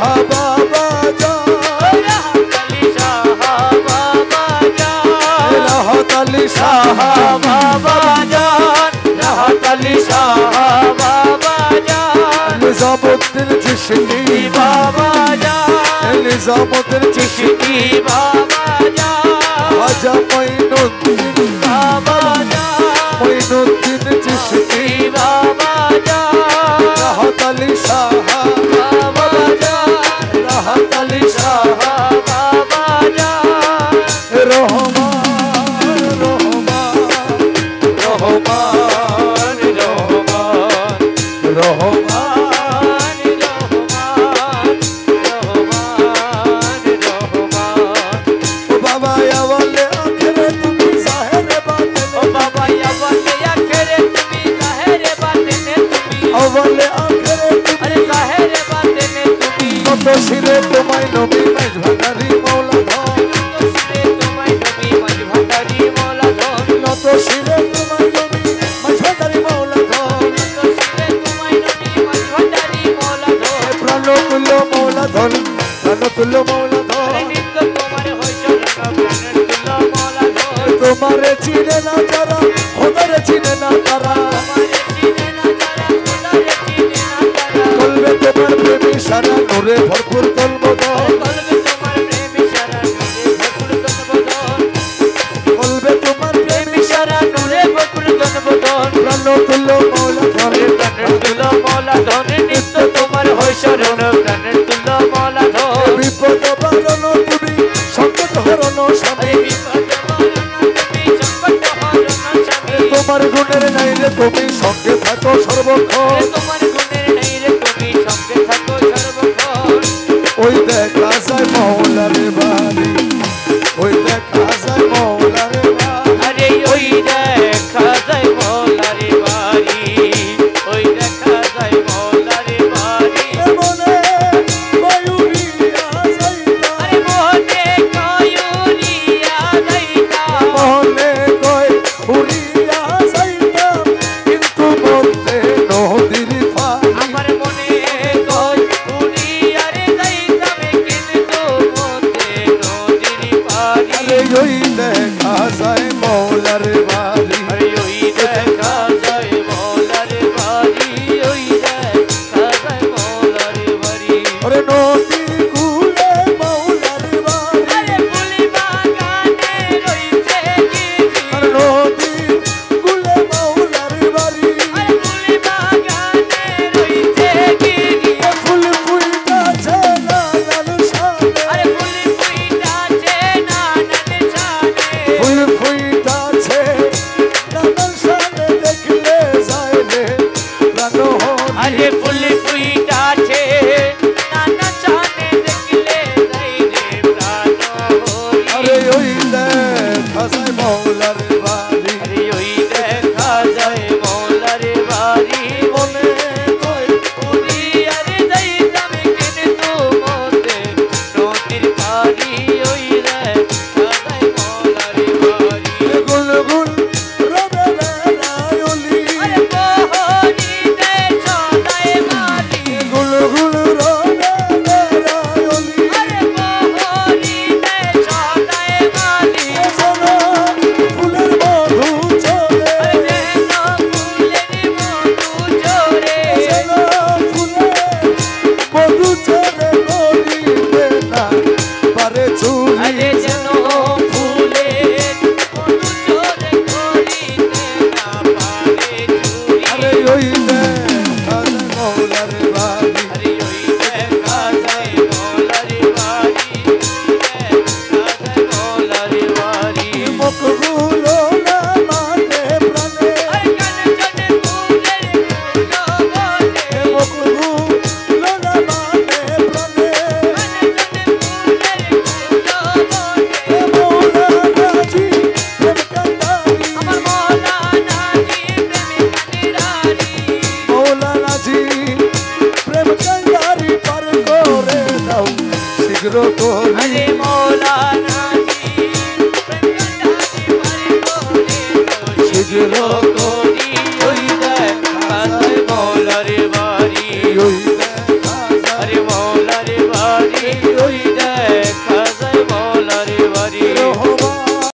শাহ বাবা জান রাহাত আলী শাহ বাবা জান রাহাত আলী শাহ বাবা জান রাহাত আলী শাহ বাবা জান নিজামুদ্দিন চিশতি বাবা জান নিজামুদ্দিন চিশতি বাবা জান খাজা মঈনুদ্দিন বাবা জান মঈনুদ্দিন চিশতি বাবা জান রাহাত আলী শাহ বাবা জান রাহাত আলী শাহ বাবা জান রহমান রহমান রহমান রহমান রহমান ও বাবা বলে আখেরে তুমি জাহেরে বাতেনে ও বলে আখেরে তুমি কত শিরে তোমায় নবী মাঝ ভান্ডারি মৌলা ধন নত শিরে তোমায় নবী মাঝ ভান্ডারি মৌলা ধন প্রাণতুল্য মৌলা ধন প্রাণতুল্য মৌলা ধন তোমারে চিনে না যারা খোদারে চিনে না তারা কলবে তোমার প্রেমী সারা নূরে ভরপুর তলবদন কলবে তোমার প্রেমী সারা নূরে ভরপুর তলবদন প্রাণতুল্য মৌলা ধন প্রাণতুল্য মৌলা ধন নিত্য তোমার হয় শরণ প্রাণতুল্য মৌলা ধন বিপদ বারণ তুমি সংকট হরণ স্বামী তোমার গুণের নাই রে তুমি সঙ্গে থাকো সর্বক্ষণ ওই দেখা যায় মৌলারে বাড়ি ওই দেখা যায় মৌলারে বাড়ি আরে ওই দেখা যায় মৌলারে বাড়ি ওই দেখা যায় মৌলারে বাড়ি মনে ময়ূরিয়া যাইতা আরে মনে কয়ুরিয়া যাইতা মনে কয় উড়িয়া যাইতা কিন্তু মধ্যে নদীর পানি আমার মনে কয় উড়িয়া রে যাইতাম কিন্তু মধ্যে নদীর পানি আরে ওই দেখা যায় মৌলারে বাড়ি আরে ওই দেখা যায় মৌলারে বাড়ি ওই দেখা যায় মৌলারে বাড়ি ওরে নদী কুলে মৌলারে বাড়ি আরে ফুলি বাগানে রইছে গিরি আর নদী কুলে মৌলারে বাড়ি আরে ফুলি বাগানে রইছে গিরি ফুল ফুইতাছে নানার সামনে আরে ফুলি ফুইতাছে নানার শানে ফুল ফুইতাছে নানার সামনে দেখলে যায় রে প্রাণ আরে ফুলি ফুইতাছে নানার শানে দেখলে যাই রে প্রাণ হরি আরে ওই দেখা যায় মৌলারে বাড়ি আরে ওই দেখা যায় মৌলারে বাড়ি মনে কয় উড়িয়া রে যাইতাম কিন্তু মধ্যে নদীর পাড়ি ওই দেখা যায় মৌলারে বাড়ি গুল গুল রবে বেলায়লি আরে বহরিতে সদাই মালি গুল গুল রবে বেলায়লি আরে বহরিতে সদাই মালি সোনা ফুলের মধু চলে আরে যেন ফুলের মধু ঝরে সোনা ফুলের মধু চলে করিতে না পারে চুরি আরে যেন ফুলের মধু ঝরে করিতে না পারে চুরি আরে ওই দেখা যায় মৌলারে বাড়ি আরে ওই দেখা যায় মৌলারে বাড়ি দেখা যায় মৌলারে বাড়ি মুখগুলো না মানে প্রাণে আরে কানে কানে ফুলের ফুলো বলে মুখগুলো না মানে প্রাণে কানে কানে ফুলের ফুলো বলে মৌলানাজি প্রেম কান্ডারি আমার মৌলানা জি প্রেমে কান্ডারি মৌলানাজি প্রেম কান্ডারি পার করে দাও শীঘ্র করে আরে মৌলানা জি প্রেম কান্ডারি পারে করে শীঘ্র করি ওই দেখা যায় মৌলারে বাড়ি ওই